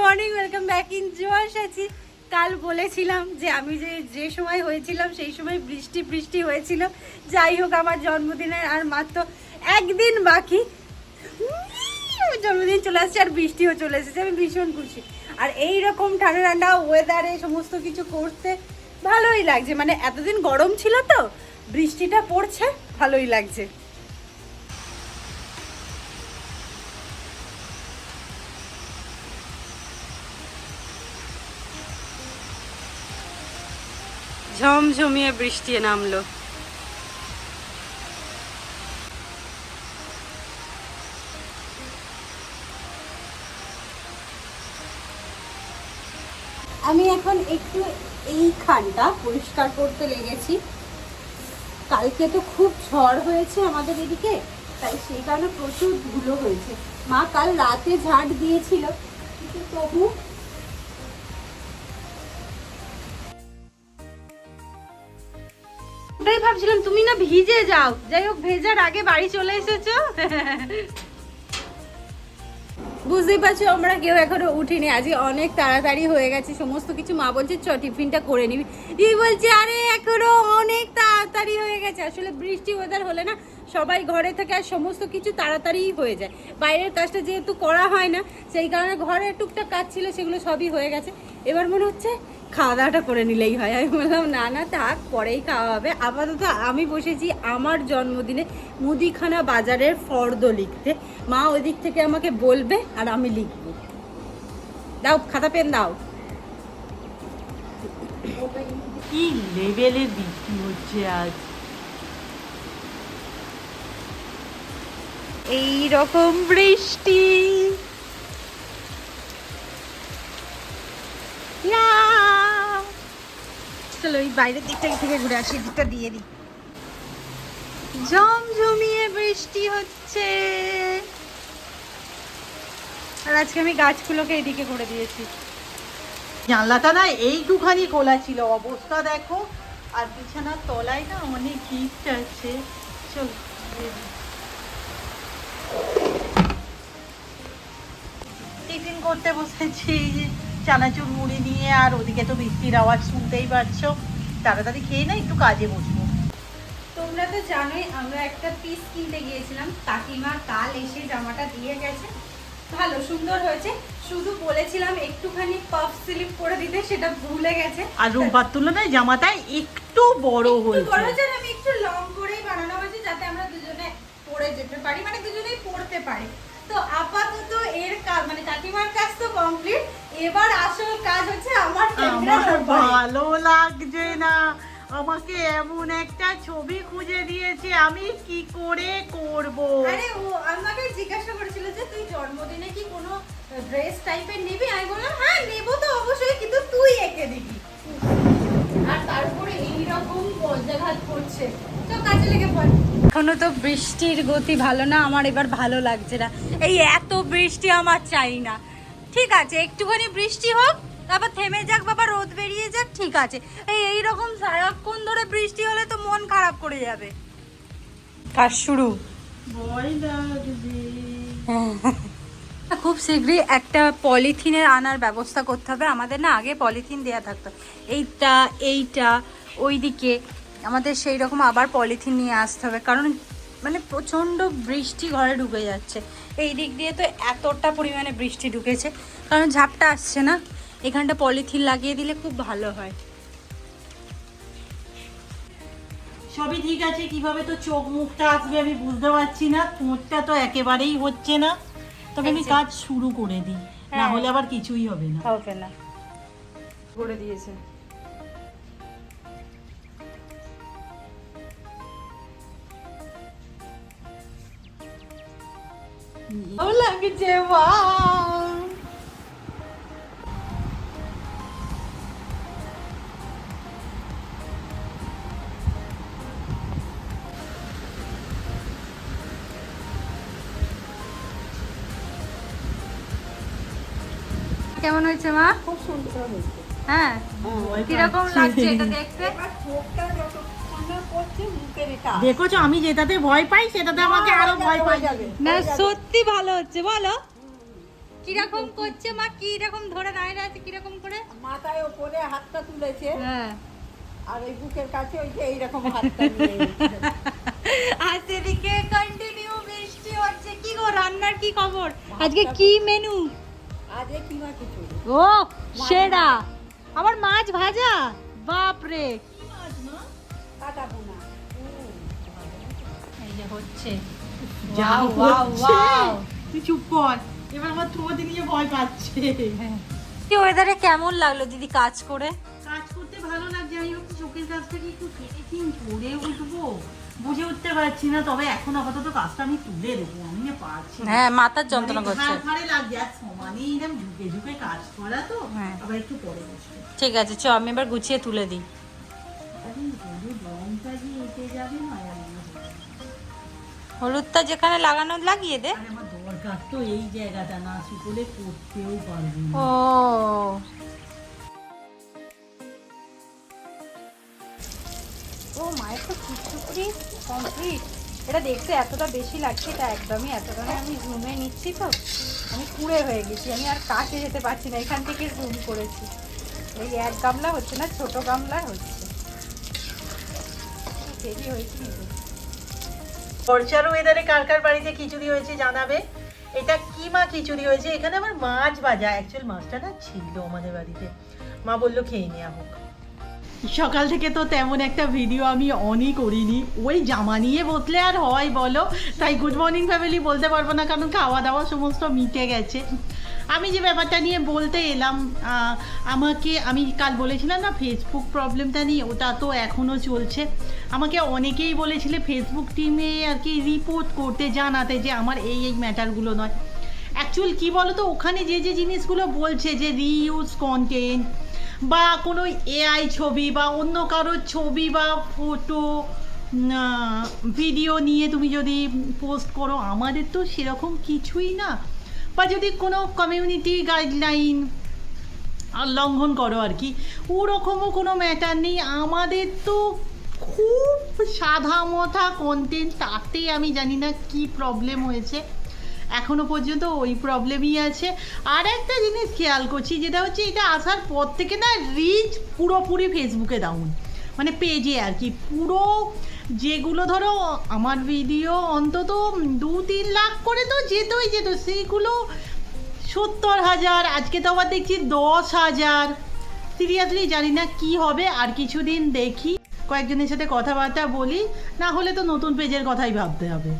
Morning, welcome back in জোয়ার সাথী। কাল বলেছিলাম যে আমি যে সময় হয়েছিলাম সেই সময় বৃষ্টি বৃষ্টি হয়েছিল। যাই হোক, আমার জন্মদিনের আর মাত্র একদিন বাকি, জন্মদিন চলে আসছে আর বৃষ্টিও চলে এসেছে। আমি ভীষণ খুশি। আর এই রকম ঠান্ডা ঠান্ডা ওয়েদারে সমস্ত কিছু করতে ভালোই লাগছে। মানে এতদিন গরম ছিল, তো বৃষ্টিটা পড়ছে, ভালোই লাগছে। ঝমঝমিয়ে বৃষ্টি নামলো। আমি এখন একটু এইখানটা পরিষ্কার করতে লেগেছি। কালকে তো খুব ঝড় হয়েছে আমাদের এদিকে, তাই সেই কারণে প্রচুর ধুলো হয়েছে। মা কাল রাতে ঝাঁট দিয়েছিল, কিন্তু তবু ওটাই ভাবছিলাম তুমি না ভিজে যাও। যাই হোক, ভেজার আগে বাড়ি চলে এসেছো। বুঝতেই পারছো, আমরা কেউ এখনো উঠিনি। আজকে অনেক তাড়াতাড়ি হয়ে গেছে সমস্ত কিছু। মা বলছে চ টিফিনটা করে নিবি। এই বলছে আরে এখনো অনেক তাড়াতাড়ি হয়ে গেছে। আসলে বৃষ্টি ওয়েদার হলে না সবাই ঘরে থেকে আর সমস্ত কিছু তাড়াতাড়িই হয়ে যায়। বাইরের কাজটা যেহেতু করা হয় না, সেই কারণে ঘরে টুকটাক কাজ ছিল, সেগুলো সবই হয়ে গেছে। এবার মনে হচ্ছে খাওয়া দাওয়াটা করে নিলেই হয়। আমি বললাম না না থাক, পরেই খাওয়া হবে। আপাতত আমি বসেছি আমার জন্মদিনে মুদিখানা বাজারের ফর্দ লিখতে। মা ওই দিক থেকে আমাকে বলবে আর আমি লিখব। দাও খাতা পেন দাও। কি লেভেলের বৃষ্টি হচ্ছে আজ। এই রকম বৃষ্টি, চলো ওই বাইরের দিকটা থেকে ঘুরে আসি, দিকটা দিয়ে দিই। ঝমঝমিয়ে বৃষ্টি হচ্ছে। আর আজকে আমি গাছগুলোকে এদিকে করে দিয়েছি। জানলাটা না এইটুখানি খোলা ছিল, অবস্থা দেখো। আর বিছানার তলায় না অনেক গিফট আছে। চল টিফিন করতে বসেছি, চানাচুর মুড়ি নিয়ে। আর ওদিকে তো বৃষ্টির আওয়াজ শুনতেই পাচ্ছ। তাড়াতাড়ি খেয়ে না একটু কাজে বসবো। তোমরা তো জানোই আমরা একটা পিস কিনতে গিয়েছিলাম। কাকিমা কাল এসে জামাটা দিয়ে গেছে, ভালো সুন্দর হয়েছে। শুধু বলেছিলাম একটুখানি পাফ স্লিপ করে দিতে, সেটা ভুলে গেছে। আর রূপার তুলনায় জামাটা একটু বড় হয়েছে। আমি একটু লং করেই বানানো হয়েছে, যাতে আমরা দুজনে পরে যেতে পারি, মানে দুজনেই পড়তে পারি। তো আপাতত এর কাজ, মানে কাকিমার কাজ তো কমপ্লিট। এবার আসল কাজ হচ্ছে আমার ভালো লাগছে না। আমাকে এমন একটা ছবি খুঁজে দিয়েছে, আমি কি করে করব। আরে ও আমাকে জিজ্ঞাসা করেছিল যে তুই জন্মদিনে কি কোনো ড্রেস টাইপের নিবি। আমি বললাম হ্যাঁ নেবো তো অবশ্যই, কিন্তু তুই এঁকে দিবি। আর তারপরে এইরকম বজ্রাঘাত করছে। তো কাজে লেগে পড়। এখনো তো বৃষ্টির গতি ভালো না, আমার এবার ভালো লাগছে না। এই এত বৃষ্টি আমার চাই না। ঠিক আছে একটুখানি বৃষ্টি হোক, তারপর থেমে যাক, বাবা রোদ বেরিয়ে যাক, ঠিক আছে। এইরকম সারাক্ষণ ধরে বৃষ্টি হলে তো মন খারাপ করে যাবে। কাজ শুরু। ভয় লাগছে। খুব শীঘ্রই একটা পলিথিনের আনার ব্যবস্থা করতে হবে। আমাদের না আগে পলিথিন দেয়া থাকতো, এইটা ওইদিকে আমাদের সেই রকম আবার পলিথিন নিয়ে আসতে হবে। কারণ মানে প্রচণ্ড বৃষ্টি ঘরে ঢুকে যাচ্ছে। এই দিক দিয়ে তো এতটা পরিমাণে বৃষ্টি ঢুকেছে, কারণ ঝাপটা আসছে না। এখানটা পলিথিন লাগিয়ে দিলে খুব ভালো হয়। সবই ঠিক আছে, কিভাবে তো চোখ মুখটা আসবে আমি বুঝতে পারছি না। ঠোঁটটা তো একেবারেই হচ্ছে না। তবে আমি কাজ শুরু করে দিই, না হলে আবার কিছুই হবে না। হবে না, করে দিয়েছে। ভালো লাগছে মা। কেমন হয়েছে মা? খুব সুন্দর হয়েছে। হ্যাঁ, কিরকম লাগছে এটা দেখতে? দেখোছো, আমি যেটাতে ভয় পাই সেটাতে আমাকে আরো ভয় পাই যাবে। না সত্যি ভালো হচ্ছে, বলো কিরকম করছে মা, কিরকম ধরে দাঁড়িয়ে আছে কিরকম করে? মাথায় ওপরে হাতটা তুলেছে হ্যাঁ, আর ওই বুকের কাছে ওই যে এইরকম হাতটা নিয়ে আর সেদিকে কন্টিনিউ বৃষ্টি হচ্ছে। কি গো, রান্নার কি খবর? আজকে কি মেনু? আজকে কিমা খিচুড়ি। ও সেরা, আবার মাছ ভাজা, বাপ রে। কাটা পোনা। এই যে হচ্ছে, যা ওয়াও ওয়াও হচ্ছে। ওয়াও। তুই চুপ কর, এবার আমার তোমাদের নিয়ে ভয় পাচ্ছে। কি ওয়েদারে কেমন লাগলো দিদি কাজ করে? কাজ করতে ভালো লাগছে, আমি ভাবছি চোখের কাজটাকে একটু ফিনিশিং করে উঠবো, বুঝে উঠতে পারছি না। তবে এখন আপাতত কাজটা আমি তুলে দেবো, আমি না পারছি না। হ্যাঁ, মাথার যন্ত্রণা মানে করছে। ঘাড় ফাড়ে লাগছে, আর সমানেই এরকম ঝুঁকে ঝুঁকে কাজ করা তো। হ্যাঁ। আবার একটু পরে বসবো। ঠিক আছে, চ আমি এবার গুছিয়ে তুলে দিই। আরে হলুদ রংটা যে এঁটে যাবে না, হলুদটা যেখানে লাগানো লাগিয়ে দে। আরে আমার দরকার তো এই জায়গাটা, না শুকলে করতেও পারবো না। ও ও মায়ের তো খিচুড়ি কমপ্লিট। এটা দেখতে এতটা বেশি লাগছে, এটা একদমই এতটা নয়। আমি জুমে নিচ্ছি তো, আমি কুড়ে হয়ে গেছি, আমি আর কাছে যেতে পারছি না, এখান থেকে জুম করেছি। এই এক গামলা হচ্ছে না, ছোট গামলা হচ্ছে। দেরি হয়েছে নাকি? বর্ষার ওয়েদারে কার কার বাড়িতে খিচুড়ি হয়েছে জানাবে। এটা কিমা খিচুড়ি হয়েছে, এখানে আমার মাছ ভাজা। অ্যাকচুয়াল মাছটা না ছিল আমাদের বাড়িতে, মা বললো খেয়ে নেওয়া হোক। সকাল থেকে তো তেমন একটা ভিডিও আমি অনই করিনি, ওই জামা নিয়ে বসলে আর হয় বলো। তাই গুড মর্নিং ফ্যামিলি বলতে পারবো না, কারণ খাওয়া দাওয়া সমস্ত মিটে গেছে। আমি যে ব্যাপারটা নিয়ে বলতে এলাম, আমি কাল বলেছিলাম না ফেসবুক প্রবলেমটা নিয়ে, ওটা তো এখনও চলছে। আমাকে অনেকেই বলেছিলে ফেসবুক টিমে আর কি রিপোর্ট করতে, জানাতে যে আমার এই ম্যাটারগুলো নয়। অ্যাকচুয়াল কী বলো তো, ওখানে যে যে জিনিসগুলো বলছে যে রিইউজ কন্টেন্ট বা কোনো এআই ছবি বা অন্য কারোর ছবি বা ফটো ভিডিও নিয়ে তুমি যদি পোস্ট করো, আমাদের তো সেরকম কিছুই না। বা যদি কোনো কমিউনিটি গাইডলাইন লঙ্ঘন করো আর কি, ওরকমও কোনো ম্যাটার নেই। আমাদের তো খুব সাদা মাথা কন্টেন্ট, তাতে আমি জানি না কি প্রবলেম হয়েছে, এখনো পর্যন্ত ওই প্রবলেমই আছে। আর একটা জিনিস খেয়াল করছি, যেটা হচ্ছে এটা আসার পর থেকে না রিচ পুরোপুরি ফেসবুকে ডাউন, মানে পেজে আর কি। পুরো যেগুলো ধরো আমার ভিডিও অন্তত 2-3 লাখ করে তো যেতই যেত, সেইগুলো 70,000, আজকে তো আবার দেখছি 10,000। সিরিয়াসলি জানি না কি হবে, আর কিছুদিন দেখি, কয়েকজনের সাথে কথাবার্তা বলি, না হলে তো নতুন পেজের কথাই ভাবতে হবে।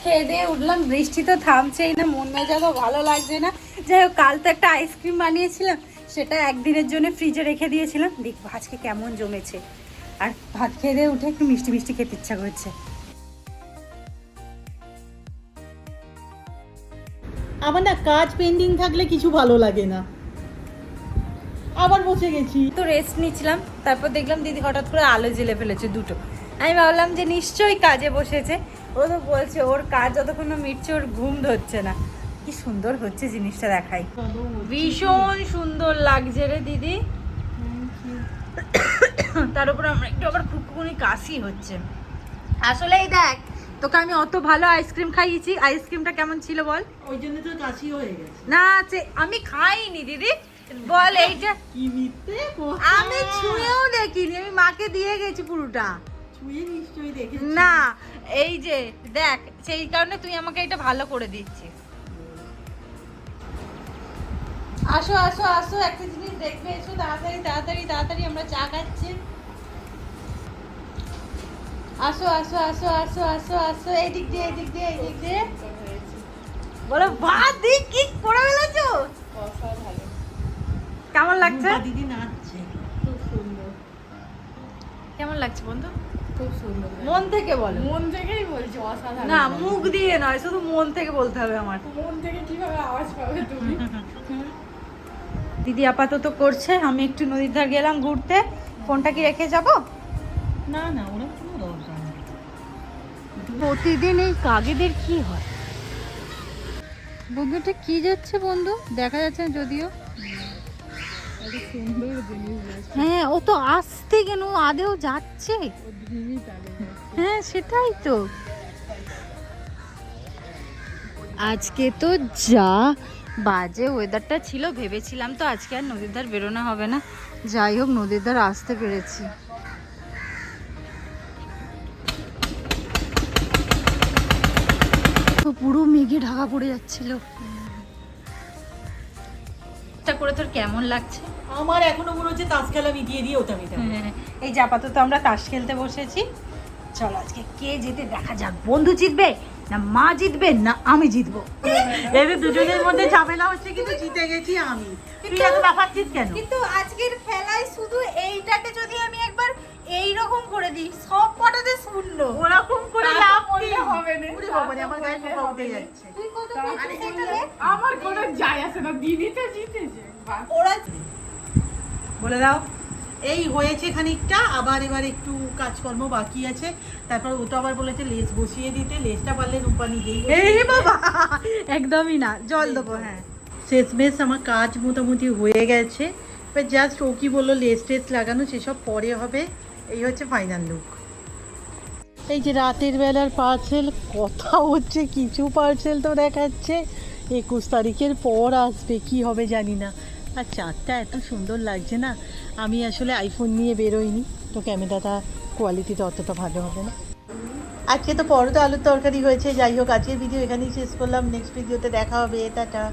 খেয়ে দিয়ে উঠলাম, বৃষ্টি তো থামছেই না, মন মেজাজও ভালো লাগছে না। যাই হোক, কাল তো একটা আইসক্রিম বানিয়েছিলাম, সেটা একদিনের জন্য ফ্রিজে রেখে দিয়েছিলাম। দেখবো আজকে কেমন জমেছে। আর ভাত খেয়ে দিয়ে উঠে একটু মিষ্টি মিষ্টি খেতে ইচ্ছা করছে। আমার না কাজ পেন্ডিং থাকলে কিছু ভালো লাগে না। আবার বসে গেছি তো রেস্ট নিচ্ছিলাম, তারপর দেখলাম দিদি হঠাৎ করে আলো জ্বেলে ফেলেছে দুটো। আমি ভাবলাম যে নিশ্চয়ই কাজে বসেছে। ও তো বলছে ওর কাজ যতক্ষণ না মিটছে ওর ঘুম ধরছে না। কি সুন্দর হচ্ছে জিনিসটা, দেখাই। ভীষণ সুন্দর লাগছে রে দিদি। তার উপর আমরা একটু আবার খুকুনি কাশি হচ্ছে। আসলে এই দেখ, তোকে আমি অত ভালো আইসক্রিম খাইয়েছি, আইসক্রিমটা কেমন ছিল বল? ওই জন্য তো কাশি হয়ে গেছে। না আমি খাইনি দিদি, বল এইটা। কি মিথ্যে কথা। আমি ছুঁয়েও দেখিনি, আমি মাকে দিয়ে গেছি পুরোটা। ছুঁয়ে নিশ্চয়ই দেখেছি। না এই যে দেখ, সেই কারণে তুই আমাকে এটা ভালো করে দিচ্ছিস। আসো আসো আসো, একটা জিনিস দেখবে, এসো তাড়াতাড়ি তাড়াতাড়ি তাড়াতাড়ি, আমরা চা খাচ্ছি। আসো আসো আসো আসো আসো আসো, এদিক দিয়ে এদিক দিয়ে এদিক দিয়ে। বলো ভাত দি কি করে ফেলেছো। কেমন লাগছে দিদি নাচছে, খুব সুন্দর। কেমন লাগছে বন্ধু? খুব সুন্দর, মন থেকে বলো। মন থেকেই বলছি, অসাধারণ। না মুখ দিয়ে নয়, শুধু মন থেকে বলতে হবে আমার। মন থেকে কিভাবে আওয়াজ পাবে তুমি? দিদি আপাতত করছে, আমি একটু নদীর ধার গেলাম ঘুরতে। ফোনটা কি রেখে যাব? না না, ওরা কোনো দরকার নেই। প্রতিদিন এই কাগেদের কি হয়? বন্ধুটা কি যাচ্ছে বন্ধু, দেখা যাচ্ছে না যদিও। সুন্দর জিনিস, হ্যাঁ, ও তো আসতে কেন আদেও যাচ্ছে। হ্যাঁ সেটাই তো। আজকে তো যা বাজে ওয়েদারটা ছিল, ভেবেছিলাম তো আজকে আর নদীর ধার বেরোনো হবে না, যাই হোক নদীর ধার আসতে পেরেছি। তো পুরো মেঘে ঢাকা পড়ে যাচ্ছিল। এটা করে তোর কেমন লাগছে? আমার এখনো মনে হচ্ছে তাস খেলা মিটিয়ে দিয়ে ওটা মিটাবো। এই যে আপাতত আমরা তাস খেলতে বসেছি, চলো আজকে কে জিতে দেখা যাক। বন্ধু জিতবে না মা জিতবে না আমি জিতবো? এদের দুজনের মধ্যে ঝামেলা হচ্ছে, কিন্তু জিতে গেছি আমি। তুই এত ব্যাপারছিস কেন? কিন্তু আজকের খেলায় শুধু এইটাকে যদি আমি একবার এইরকম করে দিই, সব কটাতে শুনলো। ওরকম করে লাভ কি? হবে না। ওরে বাবা রে, আমার গায়ে পোকা উঠে যাচ্ছে। তুই কত পেয়েছিস সেটাতে? আমার কোনো যায় আসে না, দিদি তো জিতেছে। বাস। ওরা বলে দাও। এই হয়েছে খানিকটা, আবার এবার একটু কাজকর্ম বাকি আছে। তারপর ও তো আবার বলেছে লেস বসিয়ে দিতে, লেসটা পারলে রূপা নিজেই এই বাবা, একদমই না, জল দেবো। হ্যাঁ, শেষমেশ আমার কাজ মোটামুটি হয়ে গেছে। এবার জাস্ট ও কি বললো লেস টেস লাগানো, সেসব পরে হবে। এই হচ্ছে ফাইনাল লুক। এই যে রাতের বেলার পার্সেল, কথা হচ্ছে কিছু পার্সেল তো দেখাচ্ছে 21 তারিখের পর আসবে, কি হবে জানি না। আর চাঁদটা এত সুন্দর লাগছে না। আমি আসলে আইফোন নিয়ে বেরোইনি, তো ক্যামেরাটা কোয়ালিটিটা অতটা ভালো হবে না। আজকে তো পরোটা আলুর তরকারি হয়েছে। যাই হোক, আজকের ভিডিও এখানেই শেষ করলাম। নেক্সট ভিডিওতে দেখা হবে। টাটা।